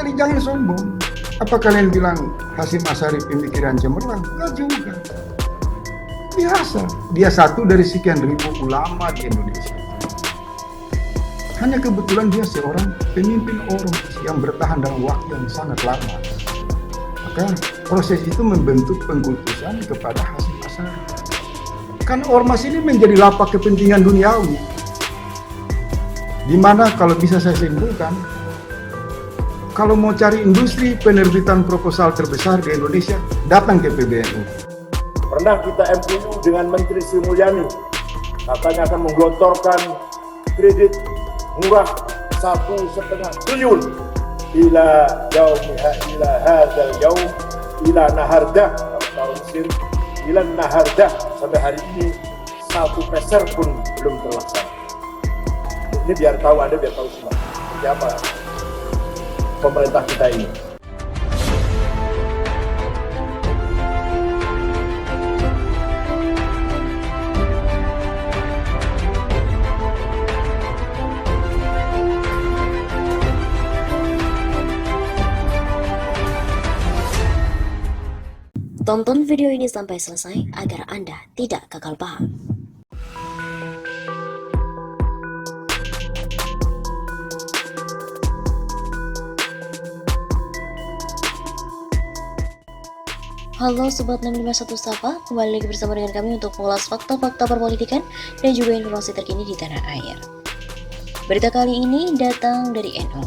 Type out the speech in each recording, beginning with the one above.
Jadi jangan sombong. Apa kalian bilang Hasyim Asy'ari pemikiran cemerlang? Enggak juga. Biasa. Dia satu dari sekian ribu ulama di Indonesia. Hanya kebetulan dia seorang pemimpin ormas yang bertahan dalam waktu yang sangat lama. Maka proses itu membentuk pengkultusan kepada Hasyim Asy'ari. Kan ormas ini menjadi lapak kepentingan duniawi. Di mana kalau bisa saya simpulkan, kalau mau cari industri penerbitan proposal terbesar di Indonesia, datang ke PBNU. Pernah kita MOU dengan Menteri Sri Mulyani, katanya akan menggelontorkan kredit murah 1,5 triliun ila yaumiha ila hadzal yaum ila nahardah, kalau Mesir ila nahardah, sampai hari ini 1 peser pun belum terlaksana. Ini biar tahu Anda, biar tahu semua seperti apa pemerintah kita ini. Tonton video ini sampai selesai agar Anda tidak gagal paham. Halo Sobat 651 Sapa, kembali lagi bersama dengan kami untuk mengulas fakta-fakta perpolitikan dan juga informasi terkini di tanah air. Berita kali ini datang dari NU.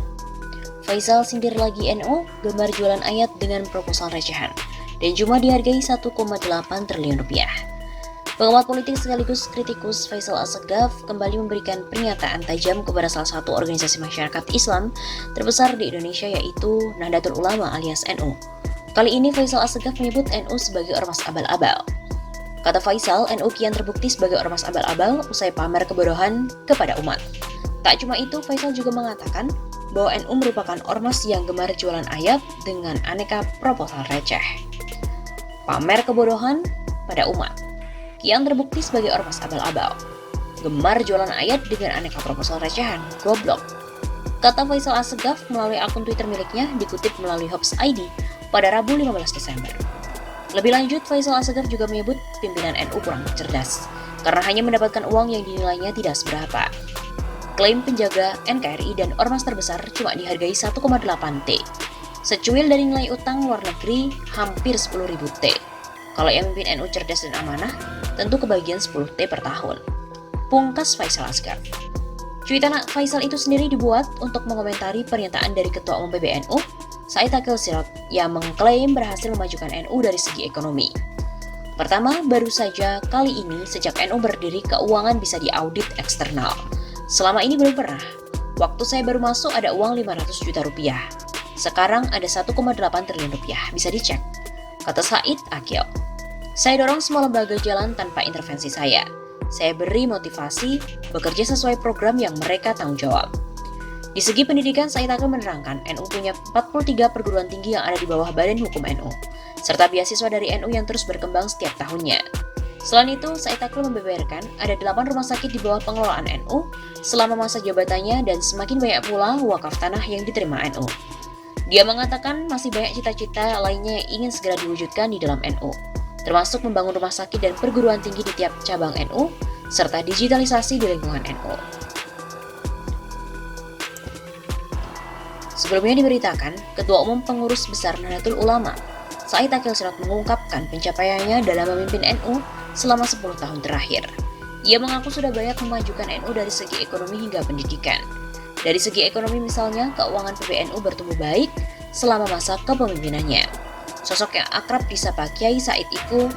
Faisal sindir lagi NU, gemar jualan ayat dengan proposal recehan, dan cuma dihargai 1,8 triliun rupiah. Pengamat politik sekaligus kritikus Faisal Assegaf kembali memberikan pernyataan tajam kepada salah satu organisasi masyarakat Islam terbesar di Indonesia, yaitu Nahdlatul Ulama alias NU. Kali ini Faisal Assegaf menyebut NU sebagai ormas abal-abal. Kata Faisal, NU kian terbukti sebagai ormas abal-abal usai pamer kebodohan kepada umat. Tak cuma itu, Faisal juga mengatakan bahwa NU merupakan ormas yang gemar jualan ayat dengan aneka proposal receh. Pamer kebodohan pada umat, kian terbukti sebagai ormas abal-abal. Gemar jualan ayat dengan aneka proposal recehan, goblok. Kata Faisal Assegaf melalui akun Twitter miliknya, dikutip melalui Hops ID pada Rabu 15 Desember. Lebih lanjut, Faisal Assegaf juga menyebut pimpinan NU kurang cerdas karena hanya mendapatkan uang yang dinilainya tidak seberapa. Klaim penjaga NKRI dan ormas terbesar cuma dihargai 1,8 T. Secuil dari nilai utang luar negeri hampir 10.000 T. Kalau yang memimpin NU cerdas dan amanah, tentu kebagian 10 T per tahun. Pungkas Faisal Assegaf. Cuitan Faisal itu sendiri dibuat untuk mengomentari pernyataan dari Ketua Umum PBNU, Said Akil Sirot, yang mengklaim berhasil memajukan NU dari segi ekonomi. Pertama, baru saja kali ini sejak NU berdiri, keuangan bisa diaudit eksternal. Selama ini belum pernah. Waktu saya baru masuk ada uang 500 juta rupiah. Sekarang ada 1,8 triliun rupiah, bisa dicek. Kata Said Akil. Saya dorong semua lembaga jalan tanpa intervensi saya. Saya beri motivasi bekerja sesuai program yang mereka tanggung jawab. Di segi pendidikan, Said Akil menerangkan NU punya 43 perguruan tinggi yang ada di bawah Badan Hukum NU, serta beasiswa dari NU yang terus berkembang setiap tahunnya. Selain itu, Said Akil membeberkan ada 8 rumah sakit di bawah pengelolaan NU selama masa jabatannya dan semakin banyak pula wakaf tanah yang diterima NU. Dia mengatakan masih banyak cita-cita lainnya yang ingin segera diwujudkan di dalam NU, termasuk membangun rumah sakit dan perguruan tinggi di tiap cabang NU, serta digitalisasi di lingkungan NU. Sebelumnya diberitakan, Ketua Umum Pengurus Besar Nahdlatul Ulama, Said Akil Sirot mengungkapkan pencapaiannya dalam memimpin NU selama 10 tahun terakhir. Ia mengaku sudah banyak memajukan NU dari segi ekonomi hingga pendidikan. Dari segi ekonomi misalnya, keuangan PBNU bertumbuh baik selama masa kepemimpinannya. Sosok yang akrab disapa Kiai Said Iku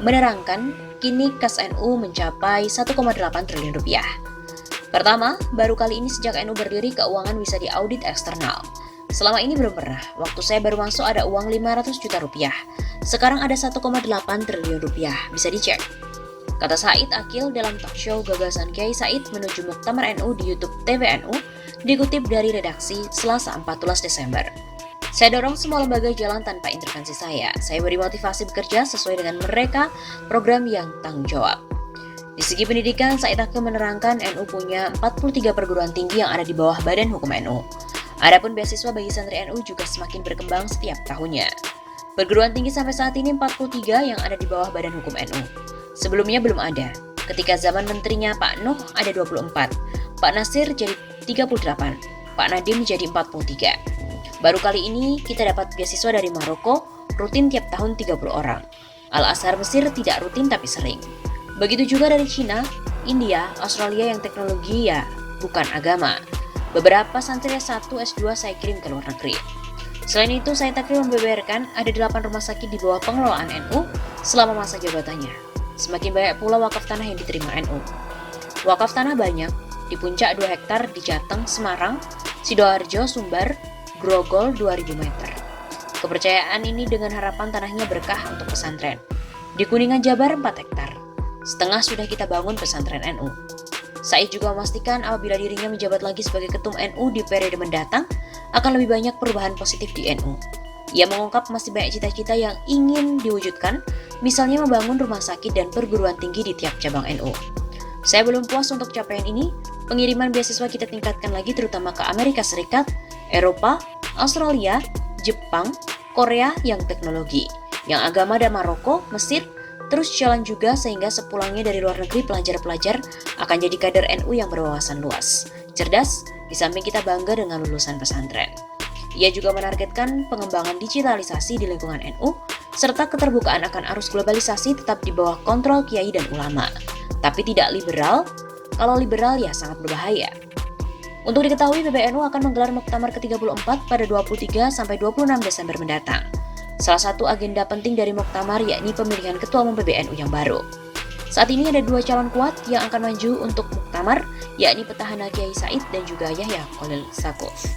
menerangkan kini kas NU mencapai 1,8 triliun rupiah. Pertama, baru kali ini sejak NU berdiri keuangan bisa diaudit eksternal. Selama ini belum pernah. Waktu saya baru masuk ada uang 500 juta rupiah. Sekarang ada 1,8 triliun rupiah, bisa dicek. Kata Said Akil dalam talk show Gagasan Kiai Said menuju Muktamar NU di YouTube TVNU, dikutip dari redaksi Selasa 14 Desember. Saya dorong semua lembaga jalan tanpa intervensi saya. Saya beri motivasi bekerja sesuai dengan mereka program yang tanggung jawab. Di segi pendidikan, Said Akil menerangkan NU punya 43 perguruan tinggi yang ada di bawah Badan Hukum NU. Adapun beasiswa bagi santri NU juga semakin berkembang setiap tahunnya. Perguruan tinggi sampai saat ini 43 yang ada di bawah Badan Hukum NU. Sebelumnya belum ada. Ketika zaman menterinya Pak Nuh ada 24, Pak Nasir jadi 38, Pak Nadiem jadi 43. Baru kali ini kita dapat beasiswa dari Maroko, rutin tiap tahun 30 orang. Al-Azhar Mesir tidak rutin tapi sering. Begitu juga dari Cina, India, Australia yang teknologi ya bukan agama. Beberapa santri S1, S2 saya kirim ke luar negeri. Selain itu, saya Takrir membeberkan ada 8 rumah sakit di bawah pengelolaan NU selama masa jabatannya. Semakin banyak pula wakaf tanah yang diterima NU. Wakaf tanah banyak, di puncak 2 hektar di Jateng, Semarang, Sidoarjo, Sumbar, Grogol 2000 meter. Kepercayaan ini dengan harapan tanahnya berkah untuk pesantren. Di Kuningan, Jabar 4 hektar. Setengah sudah kita bangun pesantren NU. Said juga memastikan apabila dirinya menjabat lagi sebagai ketum NU di periode mendatang, akan lebih banyak perubahan positif di NU. Ia mengungkap masih banyak cita-cita yang ingin diwujudkan, misalnya membangun rumah sakit dan perguruan tinggi di tiap cabang NU. Saya belum puas untuk capaian ini, pengiriman beasiswa kita tingkatkan lagi terutama ke Amerika Serikat, Eropa, Australia, Jepang, Korea yang teknologi, yang agama dan Maroko, Mesir, terus jalan juga sehingga sepulangnya dari luar negeri pelajar-pelajar akan jadi kader NU yang berwawasan luas, cerdas, di samping kita bangga dengan lulusan pesantren. Ia juga menargetkan pengembangan digitalisasi di lingkungan NU, serta keterbukaan akan arus globalisasi tetap di bawah kontrol kiai dan ulama. Tapi tidak liberal, kalau liberal ya sangat berbahaya. Untuk diketahui, PBNU akan menggelar Muktamar ke-34 pada 23-26 Desember mendatang. Salah satu agenda penting dari Muktamar yakni pemilihan Ketua Umum PBNU yang baru. Saat ini ada 2 calon kuat yang akan maju untuk Muktamar, yakni petahana Kiai Said dan juga Yahya Khalil Stakuf.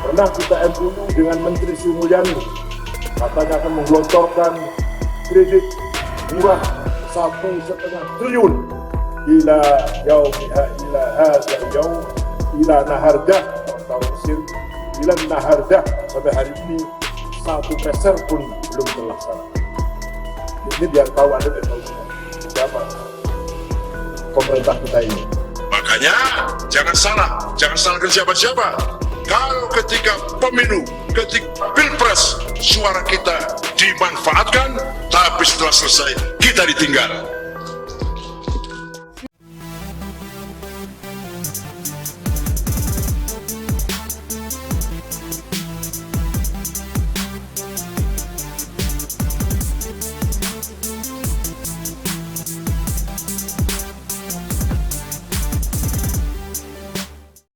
Pernah kita MOU dengan Menteri Sri Mulyani, katanya akan menggelontorkan kredit murah 1,5 triliun ila yaumiha ila hadha yaum ila nahardah atau Mesir ila nahardah. Sampai hari ini 1 peser pun belum terlaksana. Ini biar tahu ada siapa pemerintah kita ini. Makanya jangan salahkan siapa-siapa. Kalau ketika pemilu, ketika pilpres, suara kita dimanfaatkan, tapi setelah selesai kita ditinggal.